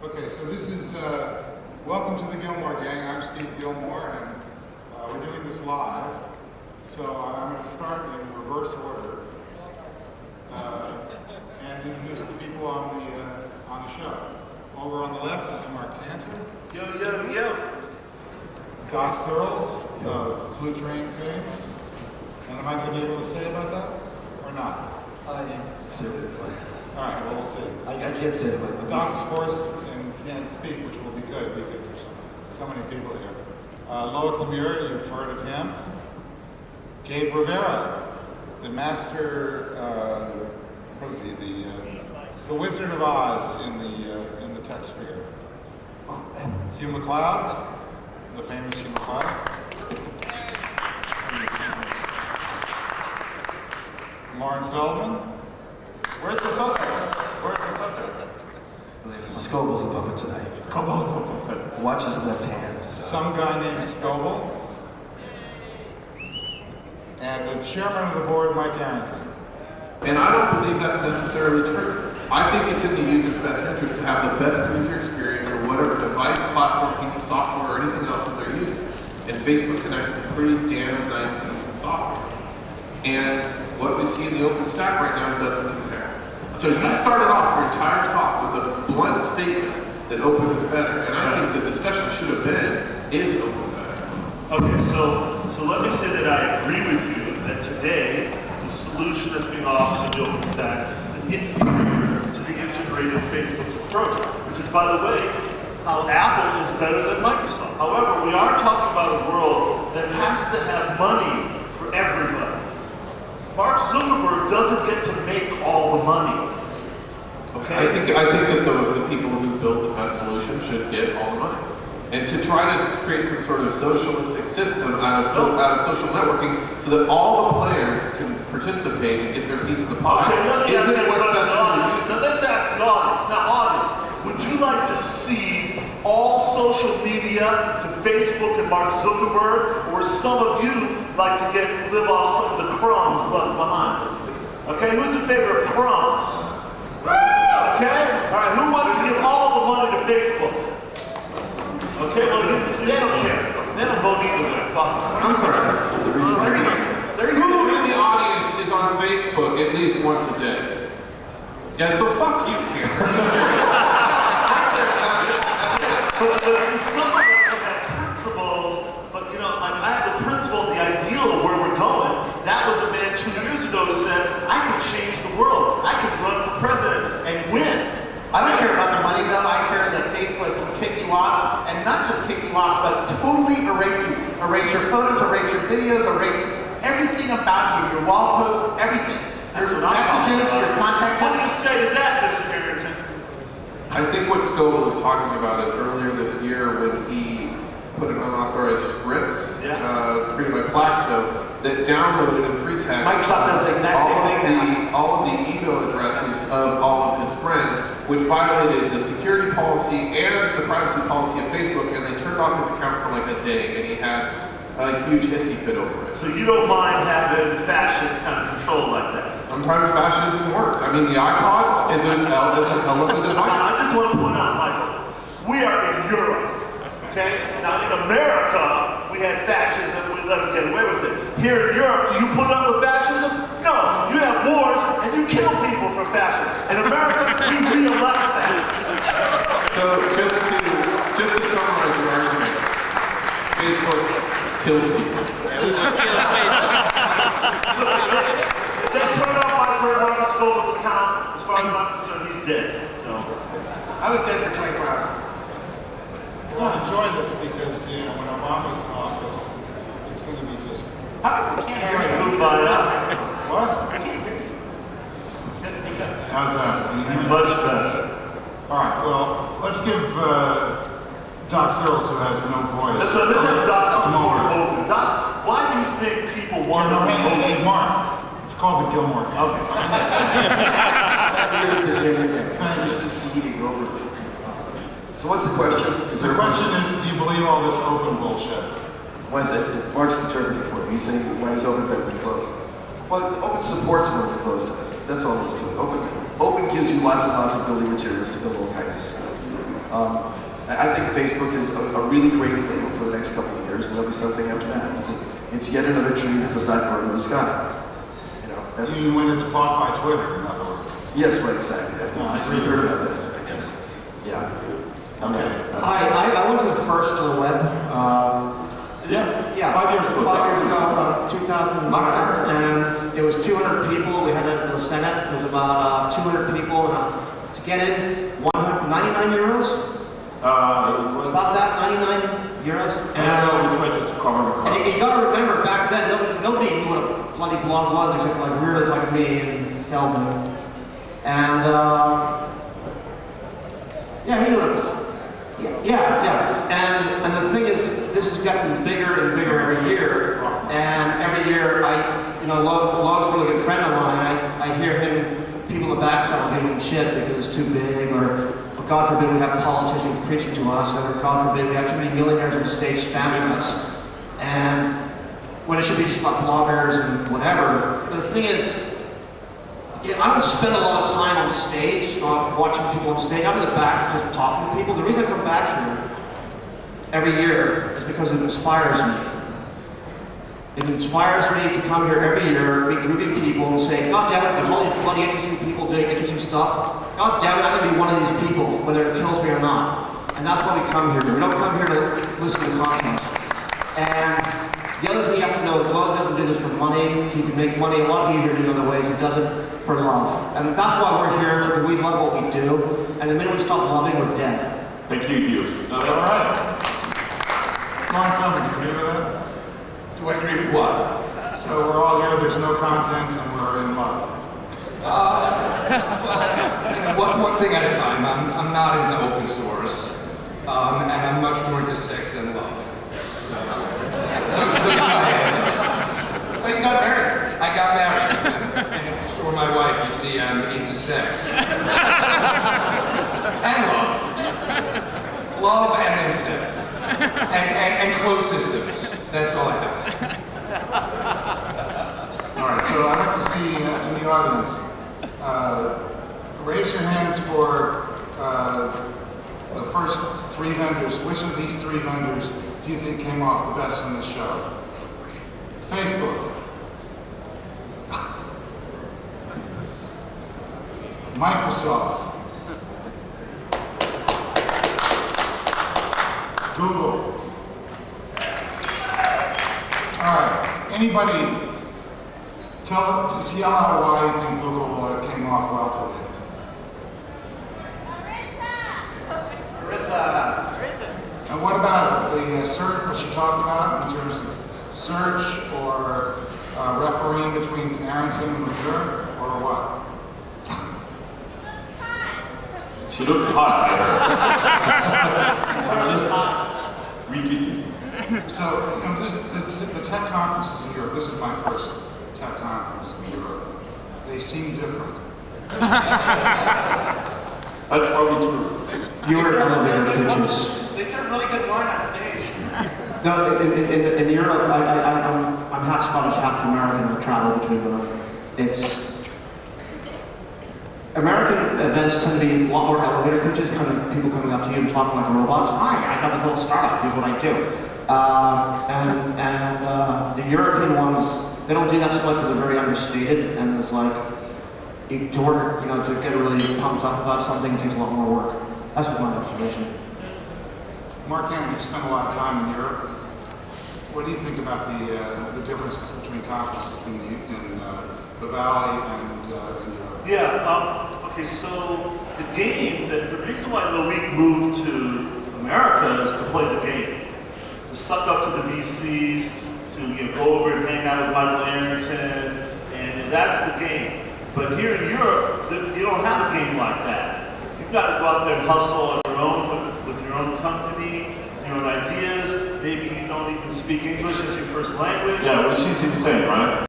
Okay, so this is, welcome to the Gillmor Gang. I'm Steve Gillmor, and we're doing this live. So I'm going to start in reverse order and introduce the people on the show. Over on the left is Marc Canter. Yo, yo, yo. Searls of Flute Train fame. And am I going to be able to say about that or not? Say it. All right, well, we'll see. I can't say it, but Doc's force and can't speak, which will be good because there's so many people here. Loic Le Meur, you've heard of him. Gabe Rivera, the master, what is he? The Wizard of Oz in the tech sphere. Hugh McLeod, the famous Hugh McLeod. Loren Feldman. Where's the puppet? Where's the puppet? Scoble's the puppet tonight. Scoble's the puppet. Watch his left hand. Some guy named Scoble. And the chairman of the board, Mike Arrington. And I don't believe that's necessarily true. I think it's in the user's best interest to have the best user experience or whatever device, platform, piece of software, or anything else that they're using. And Facebook Connect is a pretty damn nice piece of software. And what we see in the open stack right now doesn't compare. So you started off your entire talk with a blunt statement that open is better. And I think the discussion should have been, is open better? Okay, so let me say that I agree with you that today the solution that's being offered in the OpenStack is inferior to the integrated Facebook's approach, which is, by the way, how Apple is better than Microsoft. However, we are talking about a world that has to have money for everybody. Mark Zuckerberg doesn't get to make all the money. Okay? I think that the people who built the best solution should get all the money. And to try to create some sort of socialistic system out of social networking so that all the players can participate and get their piece of the pie isn't what's best for the user. Now let's ask the audience. Now audience, would you like to cede all social media to Facebook and Mark Zuckerberg, or some of you like to live off some of the crumbs left behind? Okay, who's in favor of crumbs? Okay, all right, who wants to give all the money to Facebook? Okay, well, they don't care. They don't vote either way. I'm sorry. Who in the audience is on Facebook at least once a day? Yeah, so fuck you, Canter. But see, some of us have principles, but you know, like I have the principle, the ideal of where we're going. That was a man 2 years ago who said, I could change the world. I could run for president and win. I don't care about the money though, I care that Facebook can kick you off, and not just kick you off, but totally erase you. Erase your photos, erase your videos, erase everything about you, your wall posts, everything. Your messages, your contact What do you messages. say to that, Mr. Arrington? I think what Scoble is talking about is earlier this year when he put an unauthorized script created by Plaxo that downloaded in free text Microsoft does the exact same thing. all of the email addresses of all of his friends, which violated the security policy and the privacy policy of Facebook, and they turned off his account for like a day, and he had a huge hissy fit over it. So you don't mind having fascist kind of control like that? Sometimes fascism works. I mean, the iPod is a hell of a device. I just want to point out, Michael, we are in Europe, okay? Now in America, we had fascism, we let them get away with it. Here in Europe, do you put up with fascism? No, you have wars and you kill people for fascists. In America, we re-elect fascists. So just to summarize your argument, Facebook kills people. They turned off my friend Marcus Scoble's account. As far as I'm concerned, he's dead. So I was dead for 24 hours. Well, enjoy this because, you know, when Obama's in office, it's going to be just... How come we can't hear you? What? I can't hear you. Let's speak up. How's that? Can you hear he's me? much better. All right, well, let's give Doc Searls, who has no voice. So let's have Doc Come Gillmor over. open. Doc, why do you think people want Yeah, no, to hey, Mark. It's called the Gillmor Gang. Okay. Here's the thing again. This is seeding over. So what's the question? The question is, do you believe all this open bullshit? Why is it? Mark's interpreting for me. He's saying, why is open better than closed? Well, open supports more than closed does. That's all there is to it. Open gives you lots and lots of building materials to build all kinds of stuff. I think Facebook is a really great thing for the next couple of years, and there'll be something after that. It's yet another tree that does not grow to the sky. You know, that's... You mean when it's bought by Twitter, in other words? Yes, right, exactly. No, I I see. heard about that, I guess. Yeah. Okay. I went to the first LeWeb. Yeah, 5 years ago. 5 years ago, 2009, and it was 200 people. We had it in the Senate. There was about 200 people, and to get in, 99 euros. It was. About that, 99 euros. We tried just to cover the And cost. you got to remember, back then, nobody knew what a bloody blog was, except like weirdos like me and Feldman. And yeah, he knew what it was. Yeah. And the thing is, this is getting bigger and bigger every year. And every year, Loic's a really good friend of mine. I hear him, people in the back channel giving him shit because it's too big, or God forbid we have politicians preaching to us, or God forbid we have too many millionaires on the stage spamming us. And when it should be just about bloggers and whatever. But the thing is, I don't spend a lot of time on stage, watching people on stage. I'm in the back just talking to people. The reason I come back here every year is because it inspires me. It inspires me to come here every year, meet groupie people and say, God damn it, there's all these bloody interesting people doing interesting stuff. God damn it, I'm gonna be one of these people, whether it kills me or not. And that's why we come here. We don't come here to listen to content. And the other thing you have to know is God doesn't do this for money. He can make money a lot easier in other ways. He does it for love. And that's why we're here, because we love what we do. And the minute we stop loving, we're dead. Thank you, Hugh. All right. Come on, Feldman, do you agree with that? Do I agree with what? So we're all here, there's no content, and we're in love. One thing at a time. I'm not into open source, and I'm much more into sex than love. So those are my answers. But you got married. I got married, and if you saw my wife, you'd see I'm into sex and love and then sex, and closed systems. That's all I have to say. All right, so I'd like to see in the audience, raise your hands for the first three vendors. Which of these three vendors do you think came off the best in the show? Facebook. Microsoft. Google. All right, anybody just yell out why you think Google came off well today. Marissa. And what about the search, what she talked about in terms of search or refereeing between Arrington and Le Meur, or what? She looked hot. Just repeating. So, the tech conferences in Europe, this is my first tech conference in Europe. They seem different. That's probably true. You were elevator pitches. They serve really good wine on stage. No, in Europe, I'm half Scottish, half American. I travel between both. American events tend to be a lot more elevator pitches, kind of people coming up to you and talking like robots. Hi, I got this little startup. Here's what I do. The European ones, they don't do that so much, but they're very understated, and it's like to get really pumped up about something takes a lot more work. That's just my observation. Marc Canter, you spent a lot of time in Europe. What do you think about the differences between conferences in the Valley and in Europe? Yeah, okay, so the reason why Loic moved to America is to play the game. To suck up to the VCs, to go over and hang out with Michael Arrington, and that's the game. But here in Europe, you don't have a game like that. You've got to go out there and hustle on your own, with your own company, your own ideas. Maybe you don't even speak English as your first language. Yeah, which is insane, right?